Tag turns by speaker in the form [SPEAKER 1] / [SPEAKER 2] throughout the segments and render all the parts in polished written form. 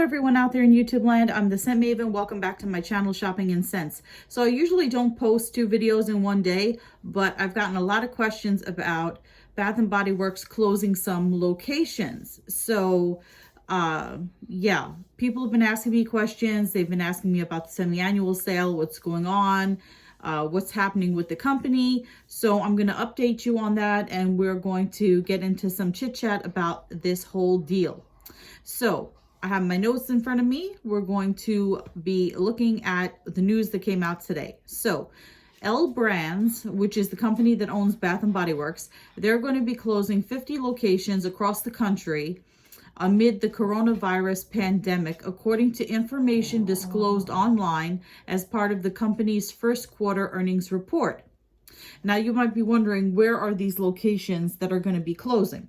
[SPEAKER 1] everyone out there in YouTube land. I'm the Scent Maven. Welcome back to my channel, Shopping in Scents. So I usually don't post 2 videos in one day, but I've gotten a lot of questions about Bath & Body Works closing some locations. So yeah, people have been asking me questions. They've been asking me about the semi-annual sale, what's going on, what's happening with the company. So I'm going to update you on that, and we're going to get into some chit chat about this whole deal. So I have my notes in front of me. We're going to be looking at the news that came out today. So L Brands, which is the company that owns Bath & Body Works, they're going to be closing 50 locations across the country amid the coronavirus pandemic, according to information disclosed online as part of the company's first quarter earnings report. Now, you might be wondering, where are these locations that are going to be closing?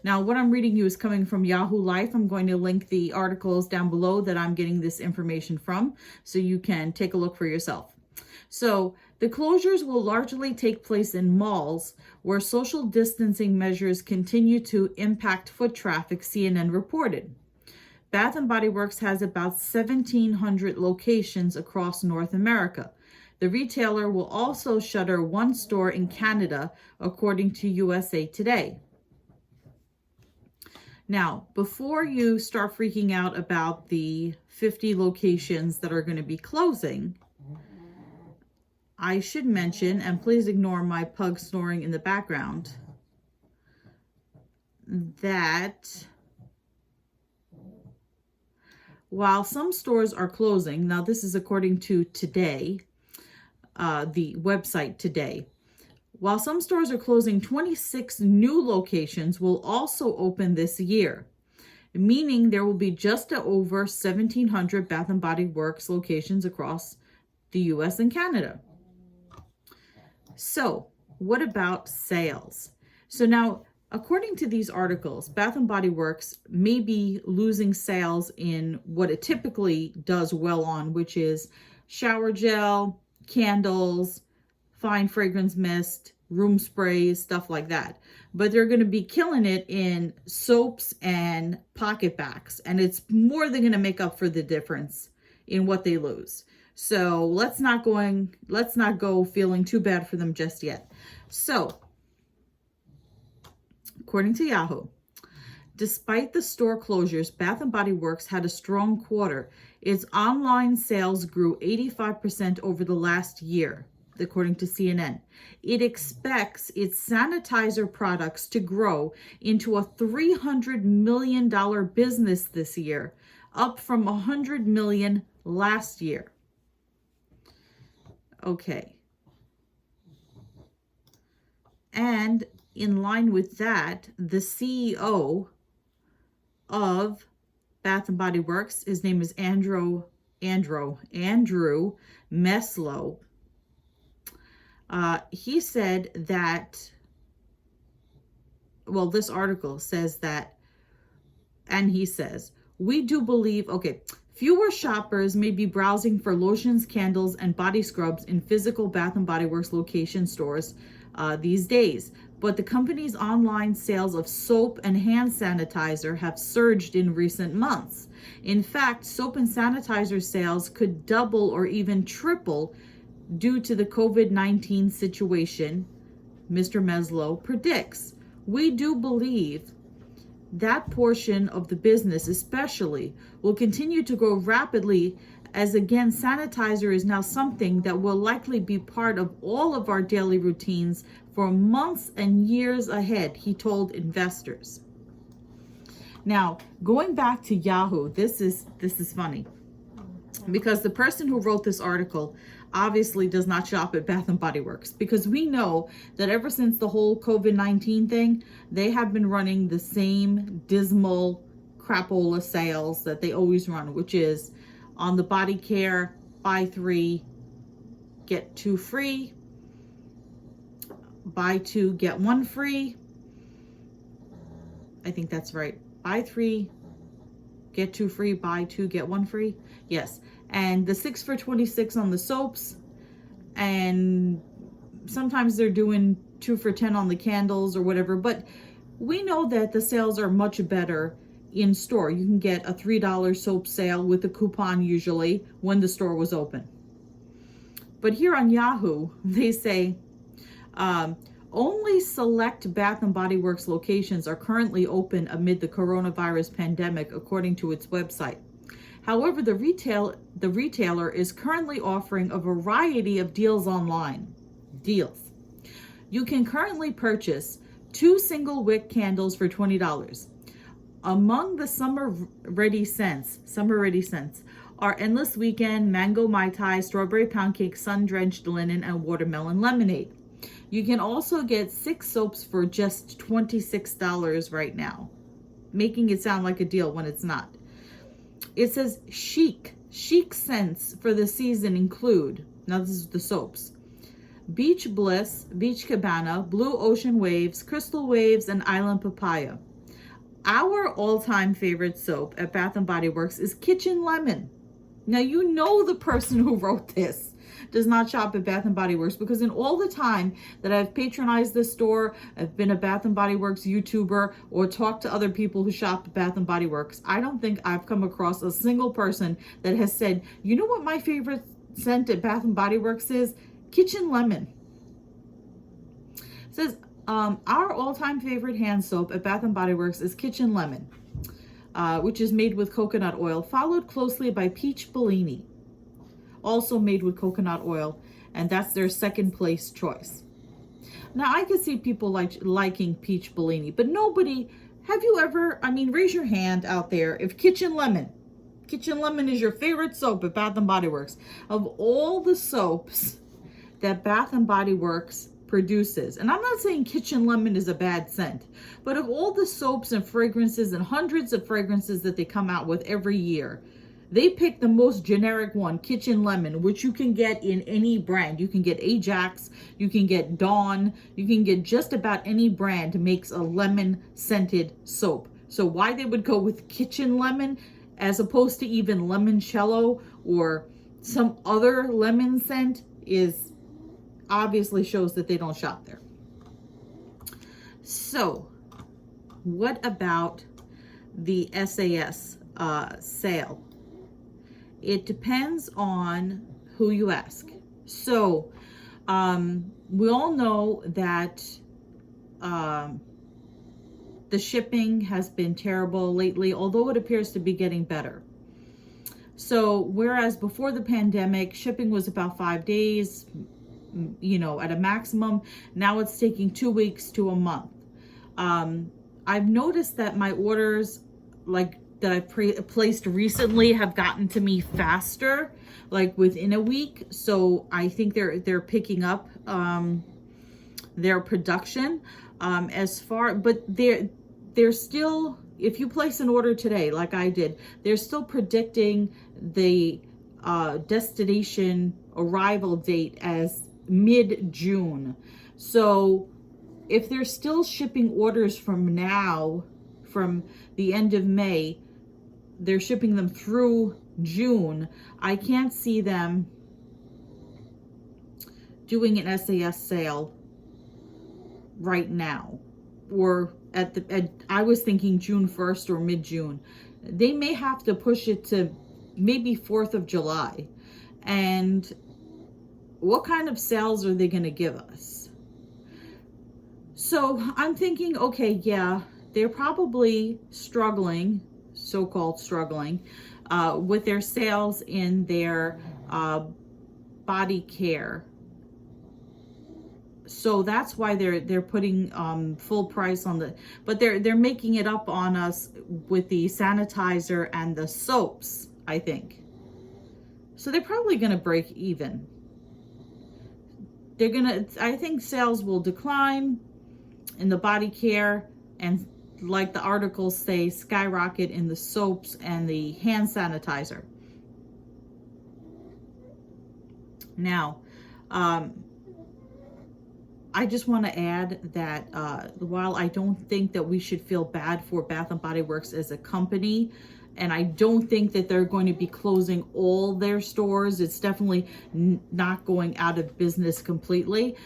[SPEAKER 1] Now, what I'm reading you is coming from Yahoo Life. I'm going to link the articles down below that I'm getting this information from, so you can take a look for yourself. So the closures will largely take place in malls where social distancing measures continue to impact foot traffic, CNN reported. Bath & Body Works has about 1,700 locations across North America. The retailer will also shutter 1 store in Canada, according to USA Today. Now, before you start freaking out about the 50 locations that are going to be closing, I should mention, and please ignore my pug snoring in the background, that while some stores are closing, now this is according to Today, the website Today, while some stores are closing, 26 new locations will also open this year, meaning there will be just over 1,700 Bath & Body Works locations across the US and Canada. So what about sales? So now, according to these articles, Bath & Body Works may be losing sales in what it typically does well on, which is shower gel, candles, fine fragrance mist, room sprays, stuff like that. But they're going to be killing it in soaps and pocket bags, and it's more than going to make up for the difference in what they lose. So let's not go feeling too bad for them just yet. So, according to Yahoo, despite the store closures, Bath & Body Works had a strong quarter. Its online sales grew 85% over the last year, according to CNN. It expects its sanitizer products to grow into a $300 million business this year, up from $100 million last year. Okay. And in line with that, the CEO of Bath & Body Works, his name is Andrew Meslow. He said that, well, this article says that, and he says, we do believe, okay, fewer shoppers may be browsing for lotions, candles, and body scrubs in physical Bath & Body Works location stores these days, but the company's online sales of soap and hand sanitizer have surged in recent months. In fact, soap and sanitizer sales could double or even triple due to the COVID-19 situation, Mr. Meslow predicts. We do believe that portion of the business especially will continue to grow rapidly, as again, sanitizer is now something that will likely be part of all of our daily routines for months and years ahead, he told investors. Now, going back to Yahoo, this is funny, because the person who wrote this article obviously does not shop at Bath & Body Works, because we know that ever since the whole COVID-19 thing, they have been running the same dismal crapola sales that they always run, which is on the body care, buy 3, get 2 free, buy 2, get 1 free. I think that's right. Buy 3, get 2 free, buy 2, get 1 free. Yes. And the 6 for $26 on the soaps, and sometimes they're doing 2 for $10 on the candles or whatever, but we know that the sales are much better in store. You can get a $3 soap sale with a coupon usually when the store was open. But here on Yahoo, they say only select Bath and Body Works locations are currently open amid the coronavirus pandemic, according to its website. However, the retailer is currently offering a variety of deals online. Deals. You can currently purchase 2 single wick candles for $20. Among the summer ready scents are Endless Weekend, Mango Mai Tai, Strawberry Pound Cake, Sun Drenched Linen, and Watermelon Lemonade. You can also get 6 soaps for just $26 right now, making it sound like a deal when it's not. It says chic scents for the season include, now this is the soaps, Beach Bliss, Beach Cabana, Blue Ocean Waves, Crystal Waves, and Island Papaya. Our all-time favorite soap at Bath & Body Works is Kitchen Lemon. Now, you know the person who wrote this does not shop at Bath & Body Works, because in all the time that I've patronized this store, I've been a Bath & Body Works YouTuber or talked to other people who shop at Bath & Body Works, I don't think I've come across a single person that has said, you know what my favorite scent at Bath & Body Works is? Kitchen Lemon. It says, our all-time favorite hand soap at Bath & Body Works is Kitchen Lemon, which is made with coconut oil, followed closely by Peach Bellini, also made with coconut oil, and that's their second place choice. Now, I could see people liking Peach Bellini, but nobody, have you ever, raise your hand out there if Kitchen Lemon is your favorite soap at Bath & Body Works. Of all the soaps that Bath & Body Works produces, and I'm not saying Kitchen Lemon is a bad scent, but of all the soaps and fragrances and hundreds of fragrances that they come out with every year, they pick the most generic one, Kitchen Lemon, which you can get in any brand. You can get Ajax, you can get Dawn, you can get just about any brand makes a lemon scented soap. So why they would go with Kitchen Lemon as opposed to even Limoncello or some other lemon scent is obviously shows that they don't shop there. So what about the SAS sale? It depends on who you ask. So we all know that the shipping has been terrible lately, although it appears to be getting better. So whereas before the pandemic, shipping was about 5 days, at a maximum, now it's taking 2 weeks to a month. I've noticed that my orders, that I've placed recently, have gotten to me faster, within a week. So I think they're picking up their production but they're still, if you place an order today, like I did, they're still predicting the destination arrival date as mid-June. So if they're still shipping orders from the end of May, they're shipping them through June, I can't see them doing an SAS sale right now, or I was thinking June 1st or mid-June. They may have to push it to maybe 4th of July. And what kind of sales are they going to give us? So I'm thinking, okay, yeah, they're probably struggling, so-called struggling, with their sales in their body care. So that's why they're putting full price on but they're making it up on us with the sanitizer and the soaps, I think. So they're probably going to break even. I think sales will decline in the body care, and like the articles say, skyrocket in the soaps and the hand sanitizer. Now, I just want to add that while I don't think that we should feel bad for Bath & Body Works as a company And I don't think that they're going to be closing all their stores. It's definitely not going out of business completely.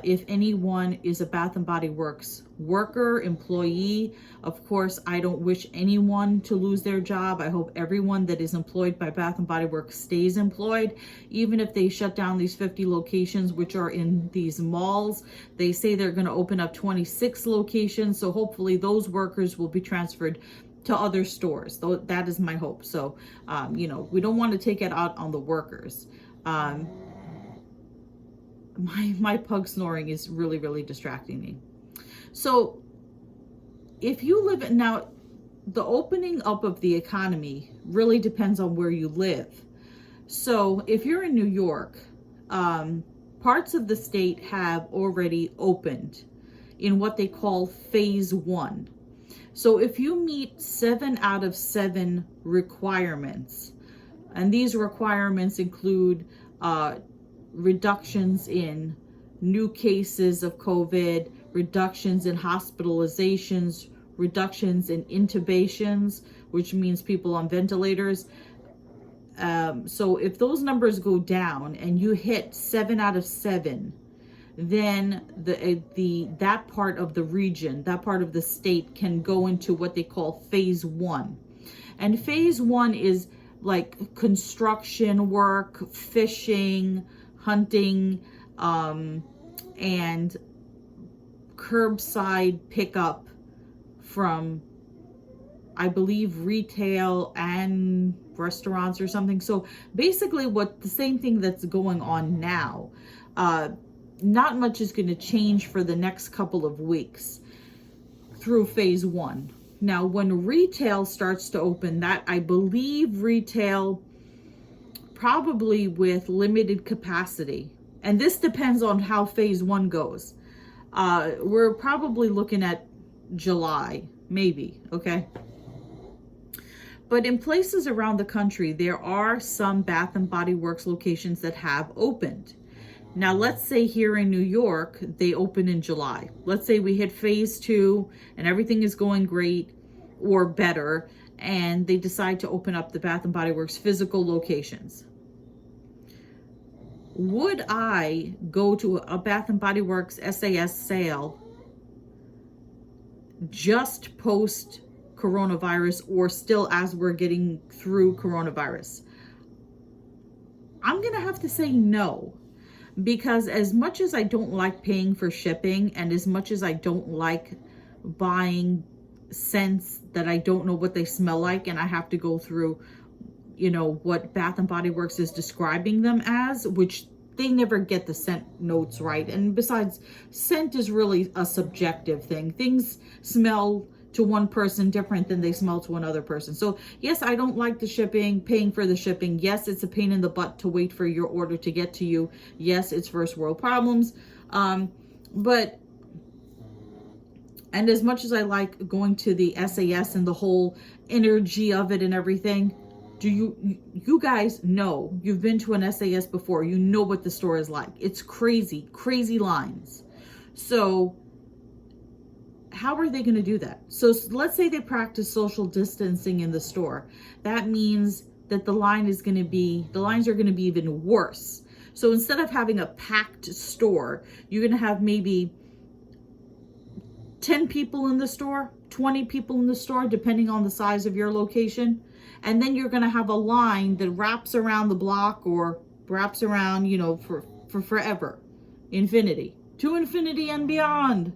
[SPEAKER 1] If anyone is a Bath and Body Works worker, employee, of course, I don't wish anyone to lose their job. I hope everyone that is employed by Bath and Body Works stays employed, even if they shut down these 50 locations, which are in these malls. They say they're going to open up 26 locations. So hopefully those workers will be transferred to other stores. Though that is my hope. So, we don't want to take it out on the workers. My pug snoring is really, really distracting me. So if you live now, the opening up of the economy really depends on where you live. So if you're in New York, parts of the state have already opened in what they call phase 1. So if you meet 7 out of 7 requirements, and these requirements include reductions in new cases of COVID, reductions in hospitalizations, reductions in intubations, which means people on ventilators. So if those numbers go down and you hit 7 out of 7, then that part of the region, that part of the state can go into what they call phase 1. And phase 1 is like construction work, fishing, hunting, and curbside pickup from, I believe, retail and restaurants or something. So basically the same thing that's going on now. Not much is going to change for the next couple of weeks through phase 1. Now, when retail starts to open, that I believe retail probably with limited capacity. And this depends on how phase 1 goes. We're probably looking at July, maybe, okay? But in places around the country, there are some Bath and Body Works locations that have opened. Now, let's say here in New York, they open in July. Let's say we hit phase 2 and everything is going great or better, and they decide to open up the Bath and Body Works physical locations. Would I go to a Bath and Body Works SAS sale just post coronavirus or still as we're getting through coronavirus? I'm going to have to say no. Because as much as I don't like paying for shipping, and as much as I don't like buying scents that I don't know what they smell like, and I have to go through, what Bath and Body Works is describing them as, which they never get the scent notes right. And besides, scent is really a subjective thing. Things smell to one person different than they smell to another person. So yes, I don't like the shipping, paying for the shipping. Yes, it's a pain in the butt to wait for your order to get to you. Yes, it's first world problems. And as much as I like going to the SAS and the whole energy of it and everything, do you guys know, you've been to an SAS before, you know what the store is like. It's crazy, crazy lines. So how are they going to do that? So let's say they practice social distancing in the store. That means that the lines are going to be even worse. So instead of having a packed store, you're going to have maybe 10 people in the store, 20 people in the store, depending on the size of your location. And then you're going to have a line that wraps around the block or wraps around, for forever, infinity, to infinity and beyond.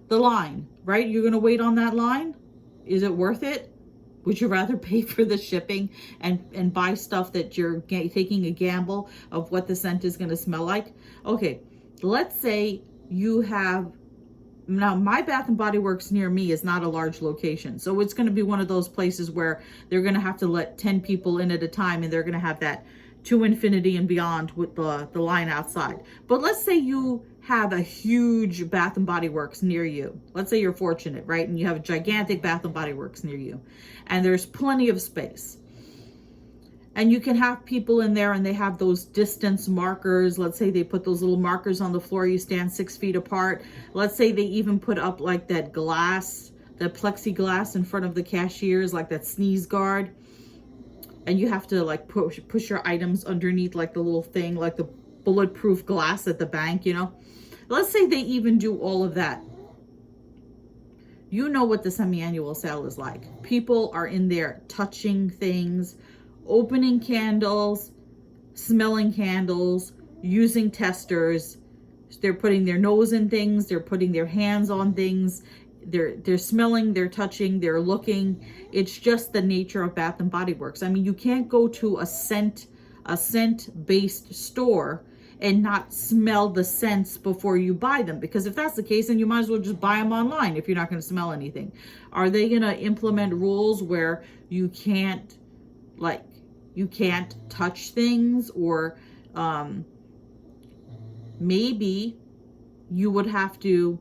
[SPEAKER 1] The line, right? You're going to wait on that line. Is it worth it? Would you rather pay for the shipping and buy stuff that you're taking a gamble of what the scent is going to smell like? Okay, let's say you have, now my Bath and Body Works near me is not a large location. So it's going to be one of those places where they're going to have to let 10 people in at a time, and they're going to have that to infinity and beyond with the line outside. But let's say you have a huge Bath and Body Works near you. Let's say you're fortunate, right? And you have a gigantic Bath and Body Works near you, and there's plenty of space. And you can have people in there and they have those distance markers. Let's say they put those little markers on the floor. You stand 6 feet apart. Let's say they even put up like that glass the plexiglass in front of the cashiers, like that sneeze guard. And you have to like push your items underneath like the little thing, like the bulletproof glass at the bank, you know. Let's say they even do all of that. You know what the semi-annual sale is like. People are in there touching things, opening candles, smelling candles, using testers. They're putting their nose in things, they're putting their hands on things, they're smelling, they're touching, they're looking. It's just the nature of Bath and Body Works. I mean, you can't go to a scent-based store and not smell the scents before you buy them, because if that's the case, then you might as well just buy them online if you're not going to smell anything. Are they going to implement rules where you can't touch things, or maybe you would have to,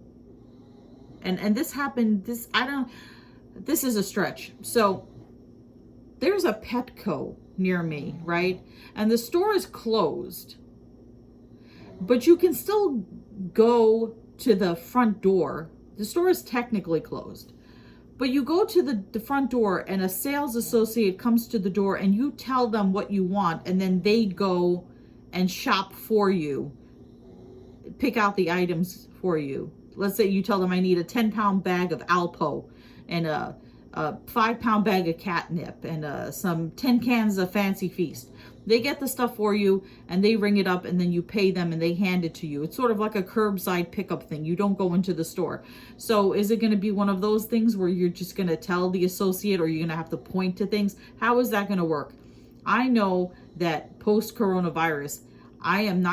[SPEAKER 1] and this happened, this is a stretch. So there's a Petco near me, right? And the store is closed, but you can still go to the front door. The store is technically closed, but you go to the front door and a sales associate comes to the door and you tell them what you want, and then they go and shop for you, pick out the items for you. Let's say you tell them, I need a 10-pound bag of Alpo and a 5-pound bag of catnip and some 10 cans of Fancy Feast. They get the stuff for you and they ring it up, and then you pay them and they hand it to you. It's sort of like a curbside pickup thing. You don't go into the store. So is it going to be one of those things where you're just going to tell the associate, or you're going to have to point to things? How is that going to work? I know that post-coronavirus, I'm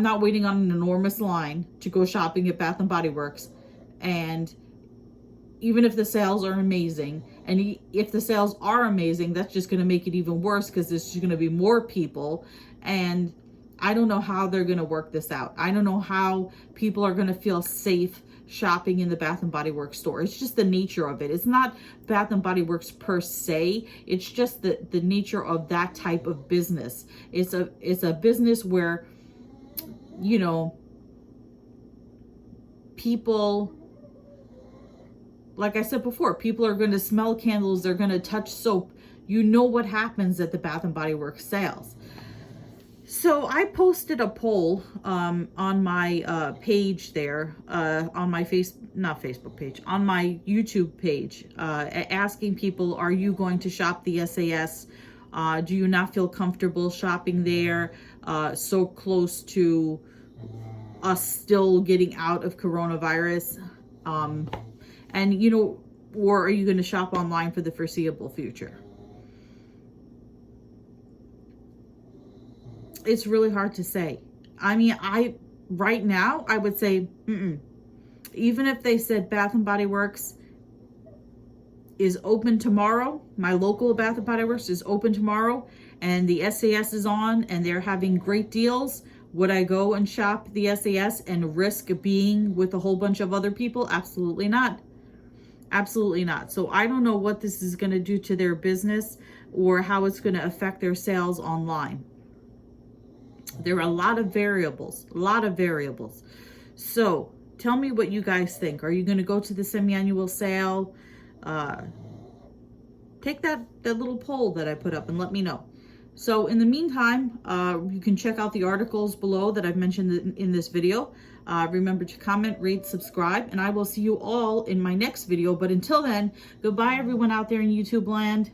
[SPEAKER 1] not waiting on an enormous line to go shopping at Bath and Body Works. And even if the sales are amazing, and if the sales are amazing, that's just going to make it even worse, because there's just going to be more people. And I don't know how they're going to work this out. I don't know how people are going to feel safe shopping in the Bath and Body Works store. It's just the nature of it. It's not Bath and Body Works per se. It's just the nature of that type of business. It's a business where, you know, people, like I said before, people are going to smell candles, they're going to touch soap. You know what happens at the Bath and Body Works sales. So I posted a poll on my page there, on my on my YouTube page, asking people, are you going to shop the SAS? Do you not feel comfortable shopping there, so close to us still getting out of coronavirus? And, you know, or are you going to shop online for the foreseeable future? It's really hard to say. I mean, right now, I would say, even if they said Bath and Body Works is open tomorrow, my local Bath and Body Works is open tomorrow, and the SAS is on and they're having great deals, would I go and shop the SAS and risk being with a whole bunch of other people? Absolutely not. Absolutely not. So I don't know what this is going to do to their business or how it's going to affect their sales online. There are a lot of variables, So tell me what you guys think. Are you going to go to the semi-annual sale? Take that little poll that I put up and let me know. So in the meantime, you can check out the articles below that I've mentioned in this video. Remember to comment, rate, subscribe, and I will see you all in my next video. But until then, goodbye everyone out there in YouTube land.